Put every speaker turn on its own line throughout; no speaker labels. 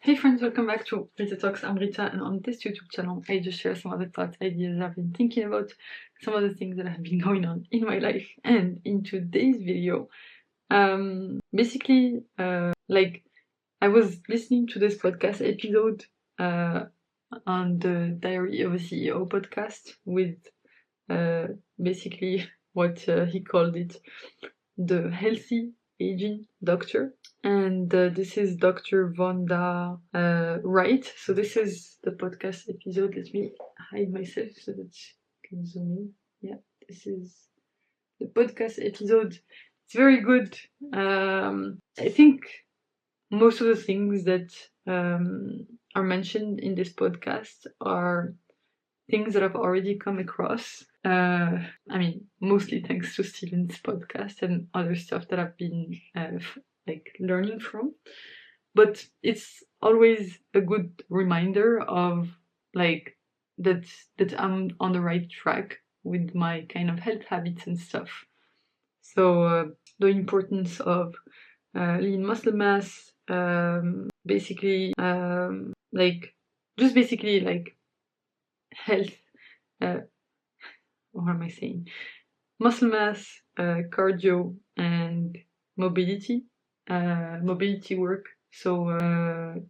Hey friends, welcome back to Rita Talks. I'm Rita, and on this YouTube channel I just share some of the thoughts, ideas I've been thinking about, some of the things that have been going on in my life. And in today's video, basically, I was listening to this podcast episode on the Diary of a CEO podcast with basically what he called it, the healthy aging doctor. And this is Dr. Vonda Wright. So this is the podcast episode. Let me hide myself so that you can zoom in. Yeah, this is the podcast episode. It's very good. I think most of the things that are mentioned in this podcast are things that I've already come across. Mostly thanks to Steven's podcast and other stuff that I've been learning from. But it's always a good reminder of that I'm on the right track with my kind of health habits and stuff. So the importance of lean muscle mass, basically health, what am I saying? Muscle mass, cardio, and mobility work, so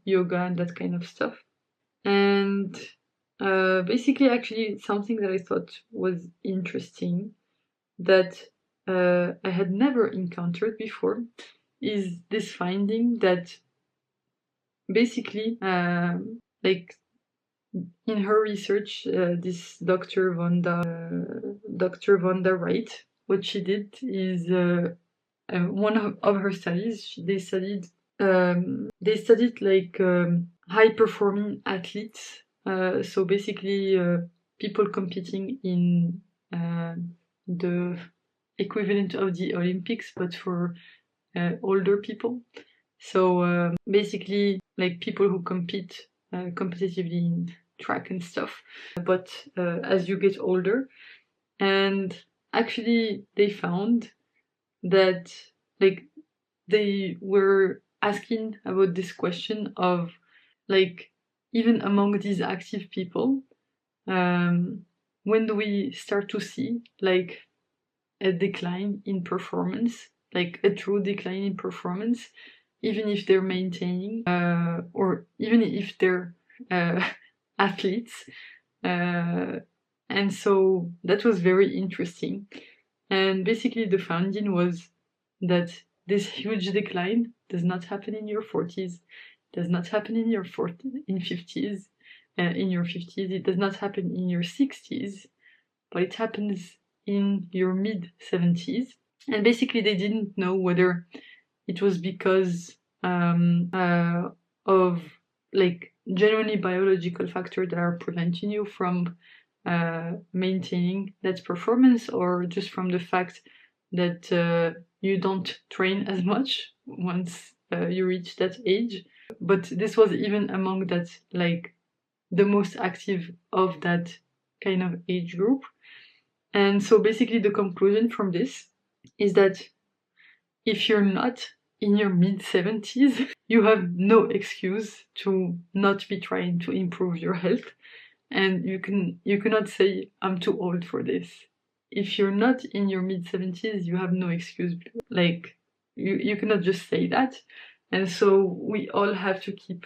yoga and that kind of stuff. And basically, actually, something that I thought was interesting that I had never encountered before is this finding that basically, in her research, this Dr. Vonda Wright, what she did is one of her studies. They studied high performing athletes. So basically, people competing in the equivalent of the Olympics, but for older people. So basically, people who compete competitively in track and stuff, but as you get older. And actually they found that they were asking about this question of even among these active people, when do we start to see a decline in performance, a true decline in performance, even if they're maintaining or even if they're athletes. And so that was very interesting. And basically the finding was that this huge decline does not happen in your 40s, does not happen in your 50s, it does not happen in your 60s, but it happens in your mid 70s. And basically they didn't know whether it was because of genuinely biological factors that are preventing you from maintaining that performance, or just from the fact that you don't train as much once you reach that age. But this was even among that the most active of that kind of age group. And so basically the conclusion from this is that if you're not in your mid-70s, you have no excuse to not be trying to improve your health. And you cannot say, I'm too old for this. If you're not in your mid-70s, you have no excuse. You cannot just say that. And so we all have to keep,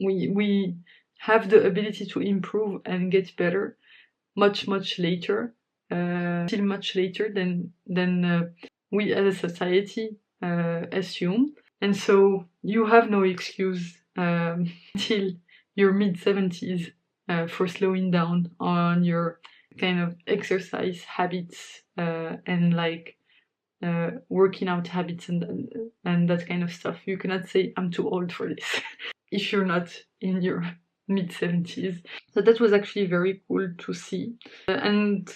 we have the ability to improve and get better much later, still much later than we as a society assume. And so you have no excuse until your mid-70s for slowing down on your kind of exercise habits and working out habits and that kind of stuff. You cannot say, I'm too old for this if you're not in your mid-70s. So that was actually very cool to see. And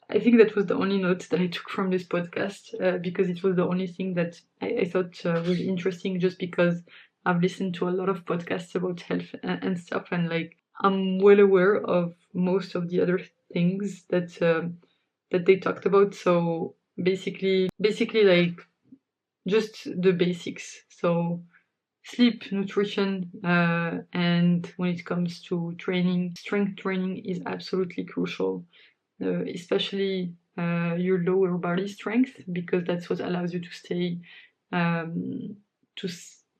I think that was the only note that I took from this podcast, because it was the only thing that I thought was interesting, just because I've listened to a lot of podcasts about health and stuff, and I'm well aware of most of the other things that they talked about. So basically just the basics. So sleep, nutrition, and when it comes to training, strength training is absolutely crucial, especially your lower body strength, because that's what allows you to stay,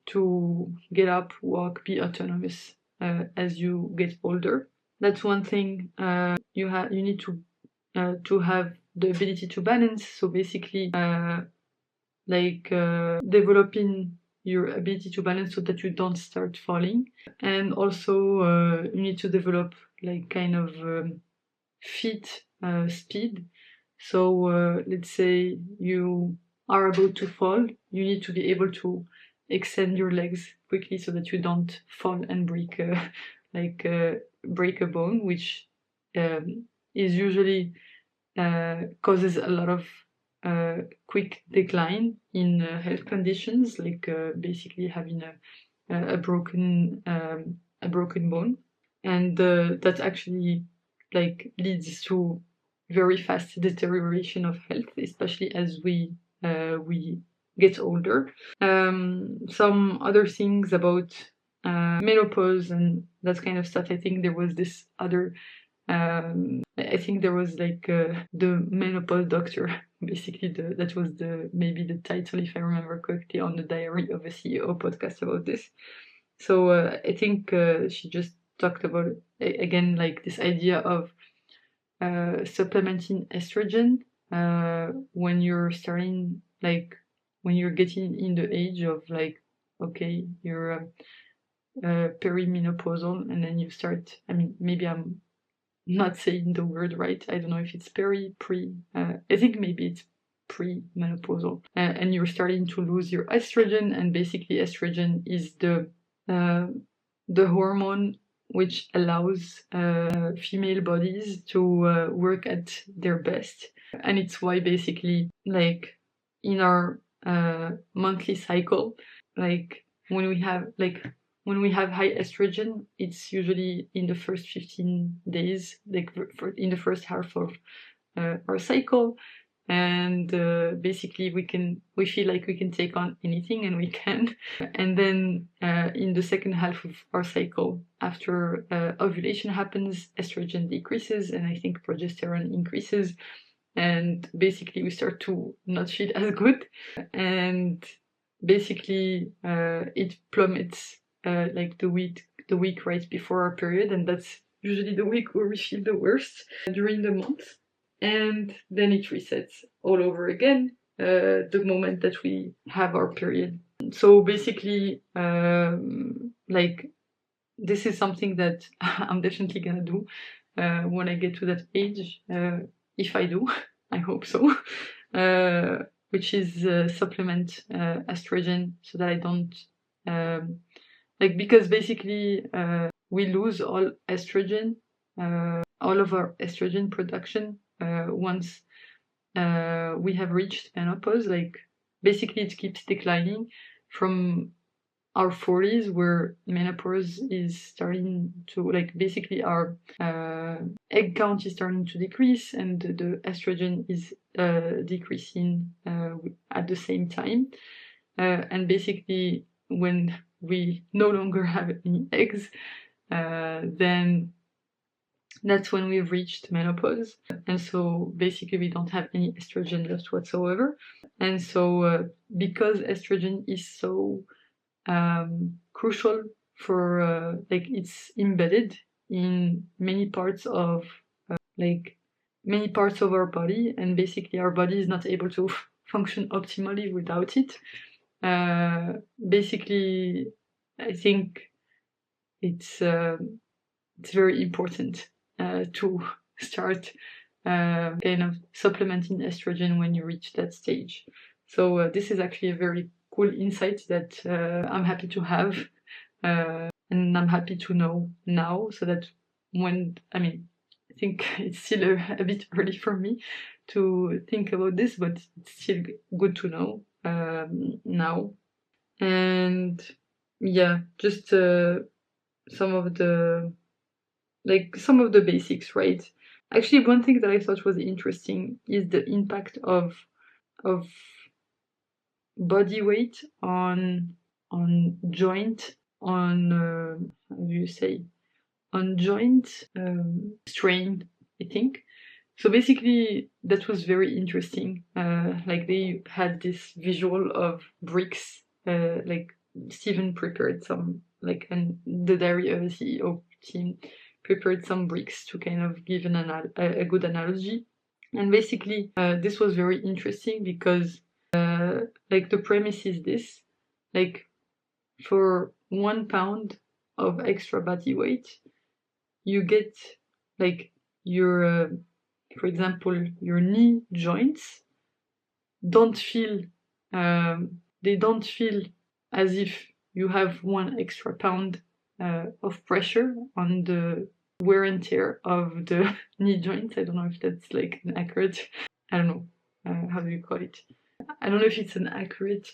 to get up, walk, be autonomous as you get older. That's one thing. You need to have the ability to balance. So basically, developing your ability to balance so that you don't start falling, and also you need to develop like kind of feet speed. So let's say you are about to fall, you need to be able to extend your legs quickly so that you don't fall and break break a bone, which is usually causes a lot of quick decline in health conditions, like basically having a broken bone, and that actually like leads to very fast deterioration of health, especially as we get older. Some other things about menopause and that kind of stuff. I think there was this other. I think there was like the menopause doctor, basically that was maybe the title, if I remember correctly, on the Diary of a CEO podcast about this. So I think she just talked about again like this idea of supplementing estrogen when you're starting, like when you're getting in the age of like, okay, you're perimenopausal, and then you start, I mean, maybe I'm not saying the word right, I don't know if it's I think maybe it's pre-menopausal, and you're starting to lose your estrogen, and basically estrogen is the hormone which allows female bodies to work at their best. And it's why basically like in our monthly cycle, like when we have high estrogen, it's usually in the first 15 days, like in the first half of our cycle, and basically we feel like we can take on anything, and we can. And then in the second half of our cycle, after ovulation happens, estrogen decreases, and I think progesterone increases, and basically we start to not feel as good, and basically it plummets like the week right before our period, and that's usually the week where we feel the worst during the month. And then it resets all over again the moment that we have our period. So basically, like this is something that I'm definitely gonna do when I get to that age, if I do. I hope so. Which is supplement estrogen so that I don't because basically we lose all estrogen, all of our estrogen production once we have reached menopause. Like basically it keeps declining from our 40s, where menopause is starting to, like, basically our egg count is starting to decrease, and the estrogen is decreasing at the same time. And basically when we no longer have any eggs, then that's when we've reached menopause. And so basically we don't have any estrogen left whatsoever. And so because estrogen is so crucial for it's embedded in many parts of our body, and basically our body is not able to function optimally without it. Basically I think it's very important to start kind of supplementing estrogen when you reach that stage. So this is actually a very cool insight that I'm happy to have, and I'm happy to know now, so that I think it's still a bit early for me to think about this, but it's still good to know now. And yeah, just some of the basics, right? Actually, one thing that I thought was interesting is the impact of body weight on joint, on how do you say, on joint strain, I think. So basically, that was very interesting. Like they had this visual of bricks. Like Stephen prepared some, like, and the Diary of a CEO team prepared some bricks to kind of give a good analogy. And basically, this was very interesting because, like, the premise is this: like, for 1 pound of extra body weight, you get, like, your for example, your knee joints don't feel, they don't feel as if you have 1 extra pound of pressure on the wear and tear of the knee joints. I don't know if that's like an accurate, I don't know, how do you call it? I don't know if it's an accurate,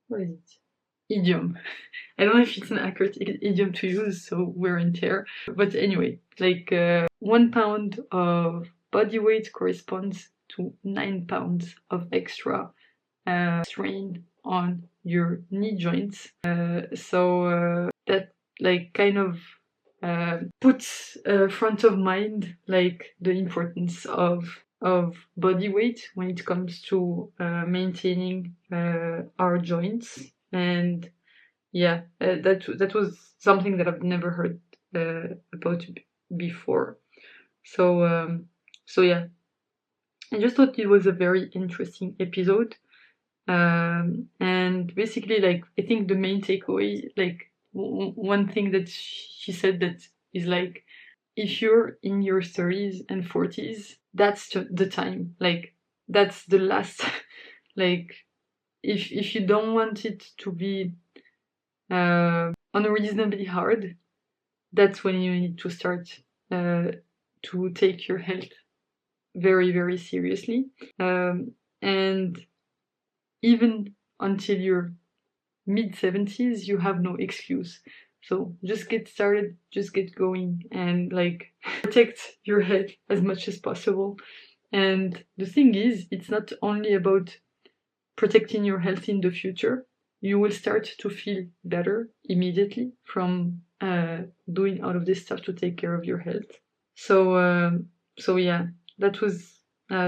what is it? Idiom. I don't know if it's an accurate idiom to use, so wear and tear. But anyway, like 1 pound of body weight corresponds to 9 pounds of extra strain on your knee joints. So that, like, kind of puts front of mind, like, the importance of body weight when it comes to maintaining our joints. And yeah, that was something that I've never heard about before. So yeah, I just thought it was a very interesting episode. And basically, like, I think the main takeaway, like, one thing that she said that is like, if you're in your 30s and 40s, that's the time. Like, that's the last, like, if you don't want it to be unreasonably hard, that's when you need to start to take your health very, very seriously. And even until your mid-70s, you have no excuse. So just get started, just get going, and, like, protect your health as much as possible. And the thing is, it's not only about protecting your health in the future. You will start to feel better immediately from doing all of this stuff to take care of your health. So yeah, that was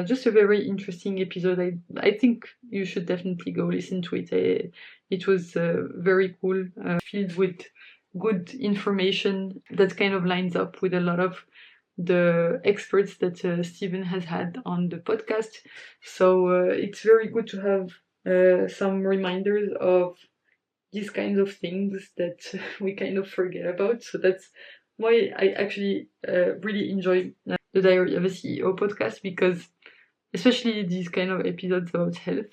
just a very interesting episode. I think you should definitely go listen to it. It was very cool, filled with good information that kind of lines up with a lot of the experts that Stephen has had on the podcast. So it's very good to have some reminders of these kinds of things that we kind of forget about. So that's why I actually really enjoy the Diary of a CEO podcast, because especially these kind of episodes about health,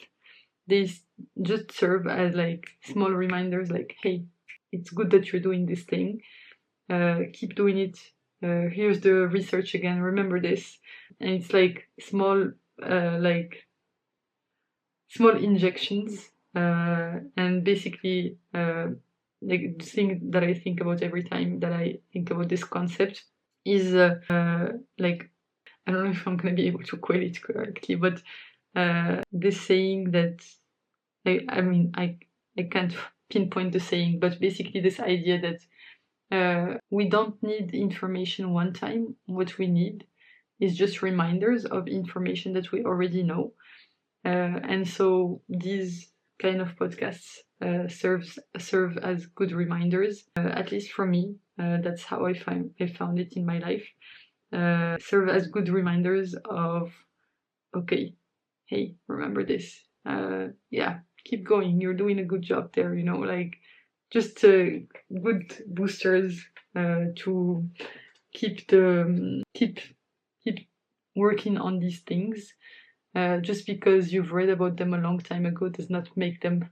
they just serve as, like, small reminders, like, hey, it's good that you're doing this thing, keep doing it, here's the research again, remember this. And it's like small injections, and basically like, the thing that I think about every time that I think about this concept is like, I don't know if I'm gonna be able to quote it correctly, but this saying that, I mean, I can't pinpoint the saying, but basically this idea that we don't need information one time. What we need is just reminders of information that we already know. And so these kind of podcasts serve as good reminders, at least for me. That's how I found it in my life. Serve as good reminders of, okay, hey, remember this. Yeah, keep going. You're doing a good job there. You know, like, just good boosters to keep working on these things. Just because you've read about them a long time ago does not make them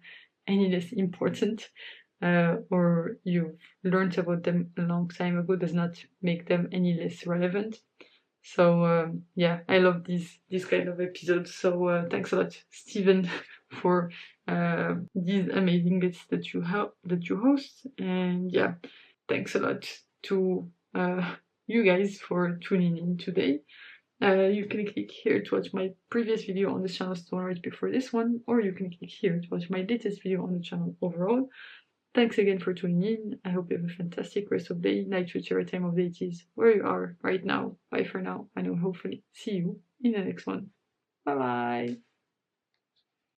any less important, or you've learned about them a long time ago does not make them any less relevant. So yeah, I love these kind of episodes. So thanks a lot, Stephen, for these amazing bits that you host. And yeah, thanks a lot to you guys for tuning in today. You can click here to watch my previous video on the channel right before this one, or you can click here to watch my latest video on the channel overall. Thanks again for tuning in. I hope you have a fantastic rest of the day, night, whichever time of day it is, where you are right now. Bye for now, and I will hopefully see you in the next one. Bye bye.